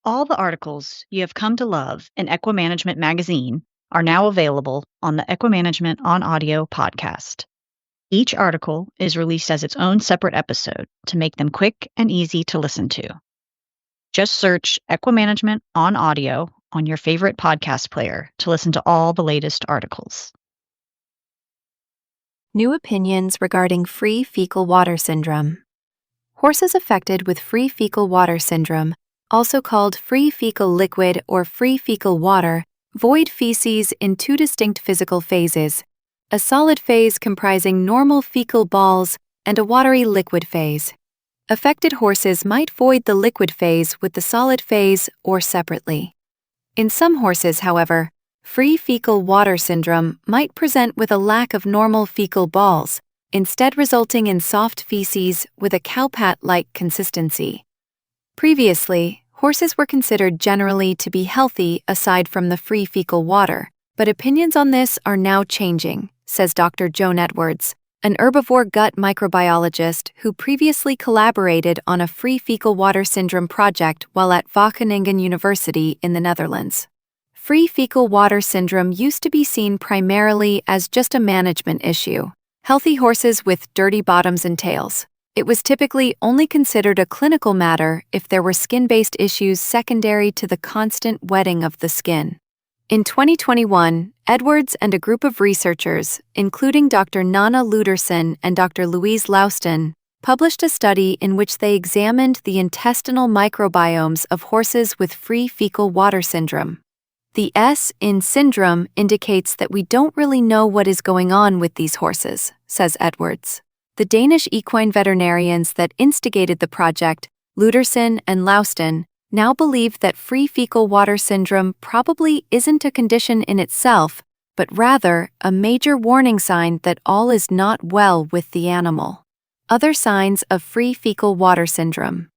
All the articles you have come to love in EquiManagement Magazine are now available on the EquiManagement on Audio podcast. Each article is released as its own separate episode to make them quick and easy to listen to. Just search EquiManagement on Audio on your favorite podcast player to listen to all the latest articles. New opinions regarding free fecal water syndrome. Horses affected with free fecal water syndrome, also called free fecal liquid or free fecal water, void feces in two distinct physical phases: a solid phase comprising normal fecal balls and a watery liquid phase. Affected horses might void the liquid phase with the solid phase or separately. In some horses, however, free fecal water syndrome might present with a lack of normal fecal balls, instead resulting in soft feces with a cowpat-like consistency. Previously, horses were considered generally to be healthy aside from the free fecal water, but opinions on this are now changing, says Dr. Joan Edwards, an herbivore gut microbiologist who previously collaborated on a free fecal water syndrome project while at Wageningen University in the Netherlands. Free fecal water syndrome used to be seen primarily as just a management issue. Healthy horses with dirty bottoms and tails. It was typically only considered a clinical matter if there were skin-based issues secondary to the constant wetting of the skin. In 2021, Edwards and a group of researchers, including Dr. Nanna Ludersen and Dr. Louise Lauston, published a study in which they examined the intestinal microbiomes of horses with free fecal water syndrome. The S in syndrome indicates that we don't really know what is going on with these horses, says Edwards. The Danish equine veterinarians that instigated the project, Ludersen and Lauston, now believe that free fecal water syndrome probably isn't a condition in itself, but rather a major warning sign that all is not well with the animal. Other signs of free fecal water syndrome.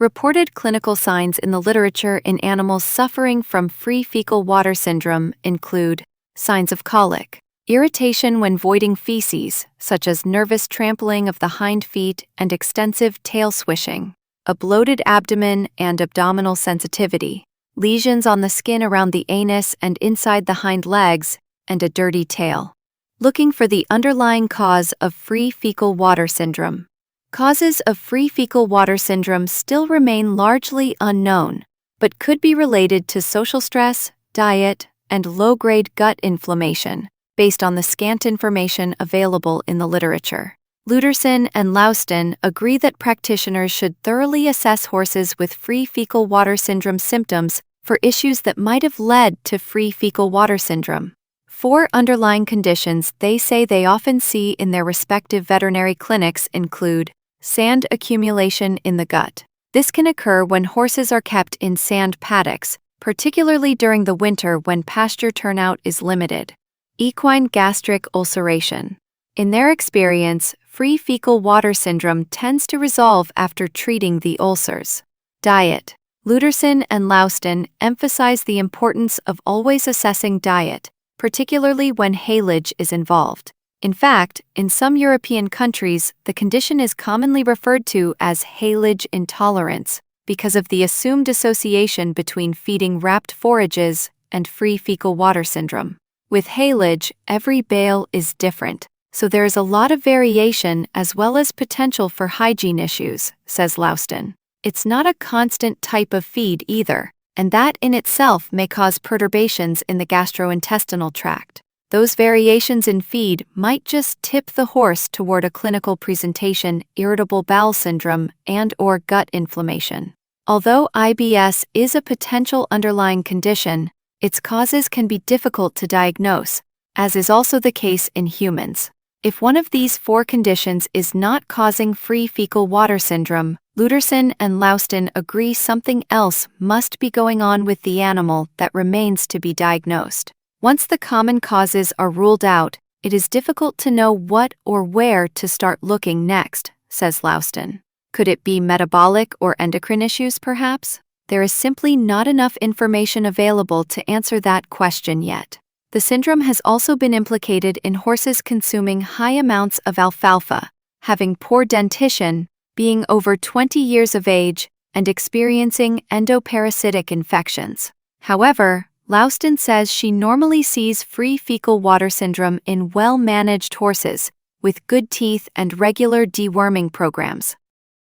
Reported clinical signs in the literature in animals suffering from free fecal water syndrome include signs of colic, irritation when voiding feces, such as nervous trampling of the hind feet and extensive tail swishing, a bloated abdomen and abdominal sensitivity, lesions on the skin around the anus and inside the hind legs, and a dirty tail. Looking for the underlying cause of free fecal water syndrome. Causes of free fecal water syndrome still remain largely unknown, but could be related to social stress, diet, and low-grade gut inflammation, based on the scant information available in the literature. Ludersen and Lauston agree that practitioners should thoroughly assess horses with free fecal water syndrome symptoms for issues that might have led to free fecal water syndrome. 4 underlying conditions they say they often see in their respective veterinary clinics include sand accumulation in the gut. This can occur when horses are kept in sand paddocks, particularly during the winter when pasture turnout is limited. Equine gastric ulceration. In their experience, free fecal water syndrome tends to resolve after treating the ulcers. Diet. Ludersen and Lauston emphasize the importance of always assessing diet, particularly when haylage is involved. In fact, in some European countries, the condition is commonly referred to as haylage intolerance because of the assumed association between feeding wrapped forages and free fecal water syndrome. With haylage, every bale is different, so there is a lot of variation as well as potential for hygiene issues, says Lauston. It's not a constant type of feed either, and that in itself may cause perturbations in the gastrointestinal tract. Those variations in feed might just tip the horse toward a clinical presentation, irritable bowel syndrome, and/or gut inflammation. Although IBS is a potential underlying condition, its causes can be difficult to diagnose, as is also the case in humans. If one of these 4 conditions is not causing free fecal water syndrome, Ludersen and Lauston agree something else must be going on with the animal that remains to be diagnosed. Once the common causes are ruled out, it is difficult to know what or where to start looking next, says Lauston. Could it be metabolic or endocrine issues, perhaps? There is simply not enough information available to answer that question yet. The syndrome has also been implicated in horses consuming high amounts of alfalfa, having poor dentition, being over 20 years of age, and experiencing endoparasitic infections. However, Louston says she normally sees free fecal water syndrome in well-managed horses with good teeth and regular deworming programs.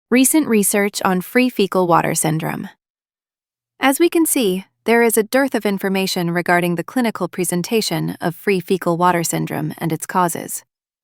Recent research on free fecal water syndrome. As we can see, there is a dearth of information regarding the clinical presentation of free fecal water syndrome and its causes.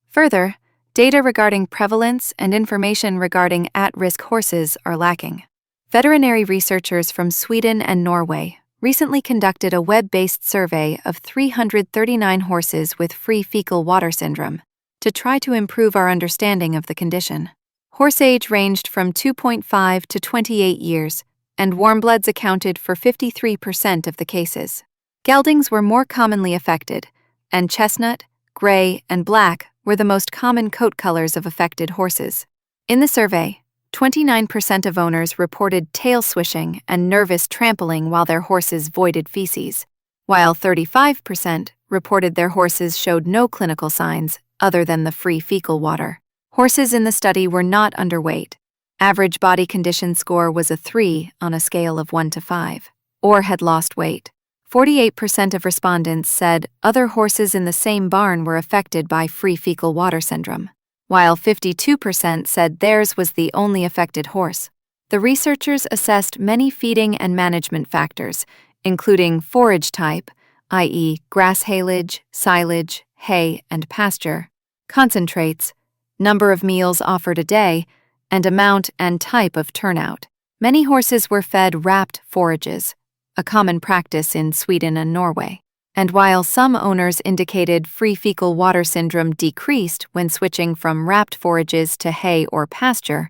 Further, data regarding prevalence and information regarding at-risk horses are lacking. Veterinary researchers from Sweden and Norway recently conducted a web-based survey of 339 horses with free fecal water syndrome to try to improve our understanding of the condition. Horse age ranged from 2.5 to 28 years, and warmbloods accounted for 53% of the cases. Geldings were more commonly affected, and chestnut, gray, and black were the most common coat colors of affected horses. In the survey, 29% of owners reported tail swishing and nervous trampling while their horses voided feces, while 35% reported their horses showed no clinical signs other than the free fecal water. Horses in the study were not underweight. Average body condition score was a 3 on a scale of 1 to 5, or had lost weight. 48% of respondents said other horses in the same barn were affected by free fecal water syndrome, while 52% said theirs was the only affected horse. The researchers assessed many feeding and management factors, including forage type, i.e., grass haylage, silage, hay, and pasture, concentrates, number of meals offered a day, and amount and type of turnout. Many horses were fed wrapped forages, a common practice in Sweden and Norway. And while some owners indicated free fecal water syndrome decreased when switching from wrapped forages to hay or pasture,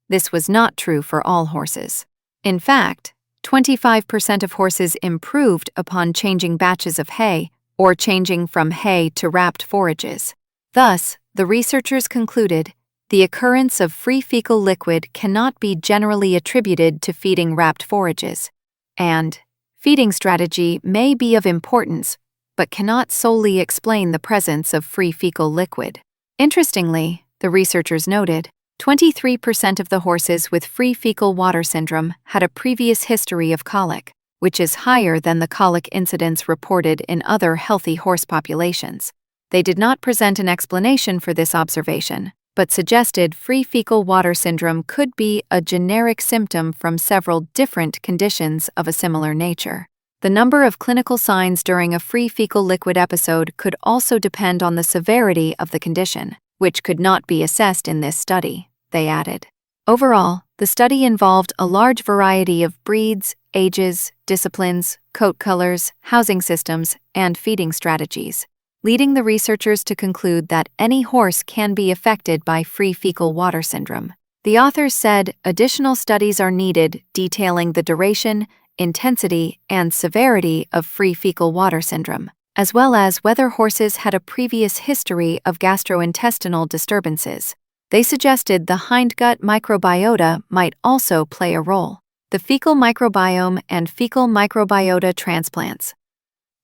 this was not true for all horses. In fact, 25% of horses improved upon changing batches of hay or changing from hay to wrapped forages. Thus, the researchers concluded the occurrence of free fecal liquid cannot be generally attributed to feeding wrapped forages, and feeding strategy may be of importance, but cannot solely explain the presence of free fecal liquid. Interestingly, the researchers noted, 23% of the horses with free fecal water syndrome had a previous history of colic, which is higher than the colic incidence reported in other healthy horse populations. They did not present an explanation for this observation, but suggested free fecal water syndrome could be a generic symptom from several different conditions of a similar nature. The number of clinical signs during a free fecal liquid episode could also depend on the severity of the condition, which could not be assessed in this study, they added. Overall, the study involved a large variety of breeds, ages, disciplines, coat colors, housing systems, and feeding strategies, leading the researchers to conclude that any horse can be affected by free fecal water syndrome. The authors said additional studies are needed detailing the duration, intensity, and severity of free fecal water syndrome, as well as whether horses had a previous history of gastrointestinal disturbances. They suggested the hindgut microbiota might also play a role. The fecal microbiome and fecal microbiota transplants.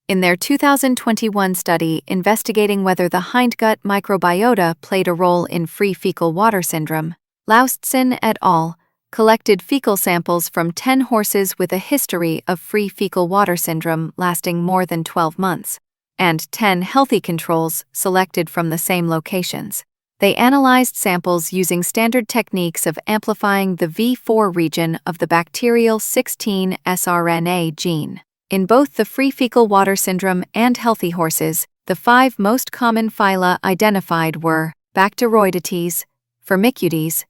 In their 2021 study investigating whether the hindgut microbiota played a role in free fecal water syndrome, Louston et al. Collected fecal samples from 10 horses with a history of free fecal water syndrome lasting more than 12 months, and 10 healthy controls selected from the same locations. They analyzed samples using standard techniques of amplifying the V4 region of the bacterial 16 sRNA gene. In both the free fecal water syndrome and healthy horses, the 5 most common phyla identified were Bacteroidetes, Firmicutes,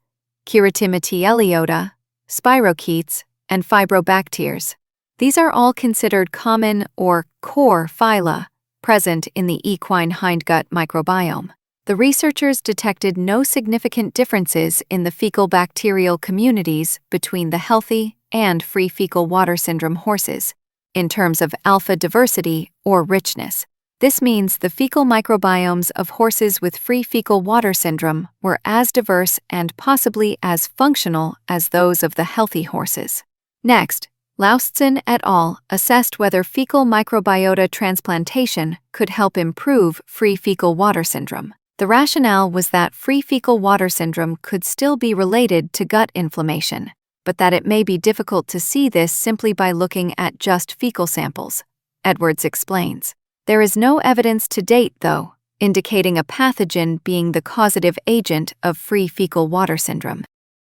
Keratimatieliota, Spirochetes, and Fibrobacteres. These are all considered common or core phyla present in the equine hindgut microbiome. The researchers detected no significant differences in the fecal bacterial communities between the healthy and free fecal water syndrome horses, in terms of alpha diversity or richness. This means the fecal microbiomes of horses with free fecal water syndrome were as diverse and possibly as functional as those of the healthy horses. Next, Louston et al. Assessed whether fecal microbiota transplantation could help improve free fecal water syndrome. The rationale was that free fecal water syndrome could still be related to gut inflammation. but that it may be difficult to see this simply by looking at just fecal samples. Edwards explains. There is no evidence to date, though, indicating a pathogen being the causative agent of free fecal water syndrome.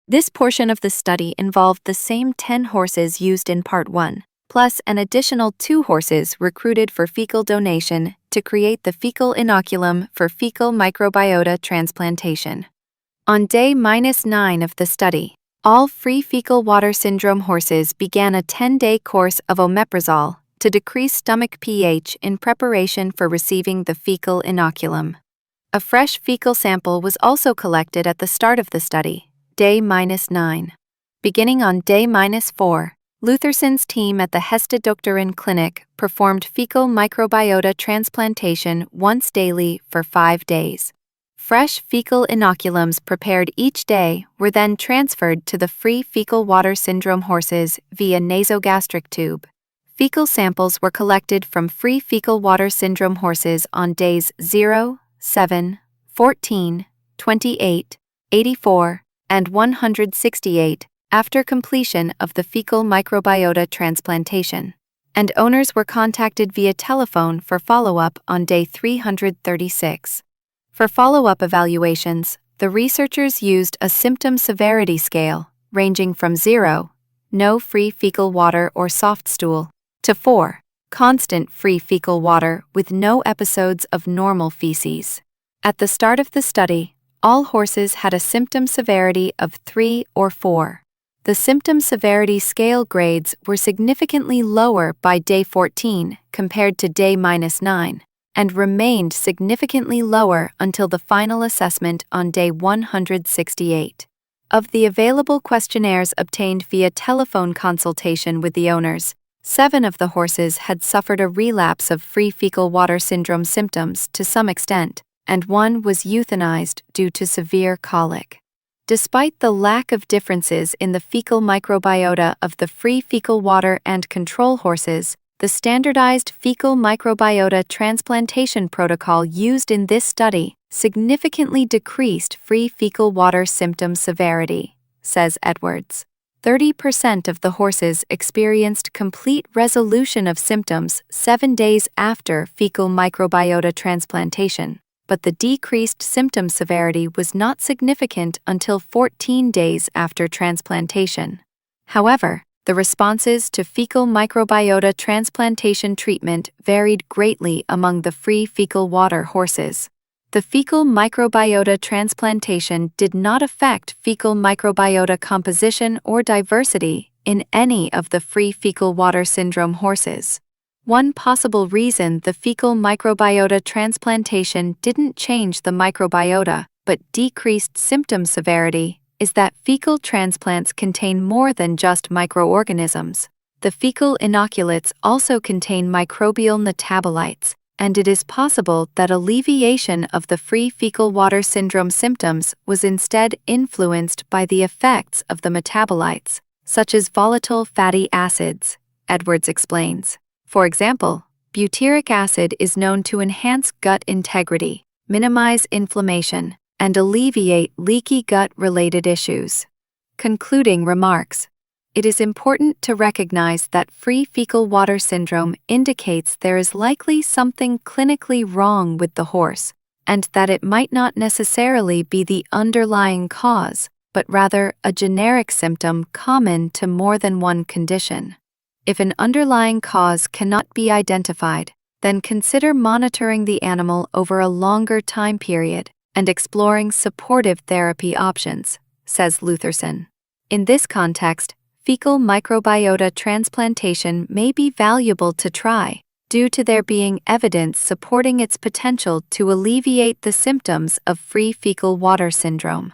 This portion of the study involved the same 10 horses used in Part 1, plus an additional 2 horses recruited for fecal donation to create the fecal inoculum for fecal microbiota transplantation. On day -9 of the study, all free fecal water syndrome horses began a 10-day course of omeprazole to decrease stomach pH in preparation for receiving the fecal inoculum. A fresh fecal sample was also collected at the start of the study, day -9. Beginning on day -4, Lutherson's team at the Hestedoktoren Clinic performed fecal microbiota transplantation once daily for 5 days. Fresh fecal inoculums prepared each day were then transferred to the free fecal water syndrome horses via nasogastric tube. Fecal samples were collected from free fecal water syndrome horses on days 0, 7, 14, 28, 84, and 168 after completion of the fecal microbiota transplantation, and owners were contacted via telephone for follow-up on day 336. For follow-up evaluations, the researchers used a symptom severity scale ranging from 0, no free fecal water or soft stool, to 4, constant free fecal water with no episodes of normal feces. At the start of the study, all horses had a symptom severity of 3 or 4. The symptom severity scale grades were significantly lower by day 14 compared to day -9, and remained significantly lower until the final assessment on day 168. Of the available questionnaires obtained via telephone consultation with the owners, 7 of the horses had suffered a relapse of free fecal water syndrome symptoms to some extent, and 1 was euthanized due to severe colic. Despite the lack of differences in the fecal microbiota of the free fecal water and control horses, the standardized fecal microbiota transplantation protocol used in this study significantly decreased free fecal water symptom severity, says Edwards. 30% of the horses experienced complete resolution of symptoms 7 days after fecal microbiota transplantation, but the decreased symptom severity was not significant until 14 days after transplantation. However, the responses to fecal microbiota transplantation treatment varied greatly among the free fecal water horses. The fecal microbiota transplantation did not affect fecal microbiota composition or diversity in any of the free fecal water syndrome horses. One possible reason the fecal microbiota transplantation didn't change the microbiota but decreased symptom severity is that fecal transplants contain more than just microorganisms. The fecal inoculates also contain microbial metabolites, and it is possible that alleviation of the free fecal water syndrome symptoms was instead influenced by the effects of the metabolites, such as volatile fatty acids, Edwards explains. For example, butyric acid is known to enhance gut integrity, minimize inflammation, and alleviate leaky gut-related issues. Concluding remarks. It is important to recognize that free fecal water syndrome indicates there is likely something clinically wrong with the horse, and that it might not necessarily be the underlying cause, but rather a generic symptom common to more than one condition. If an underlying cause cannot be identified, then consider monitoring the animal over a longer time period and exploring supportive therapy options, says Lutherson. In this context, fecal microbiota transplantation may be valuable to try, due to there being evidence supporting its potential to alleviate the symptoms of free fecal water syndrome.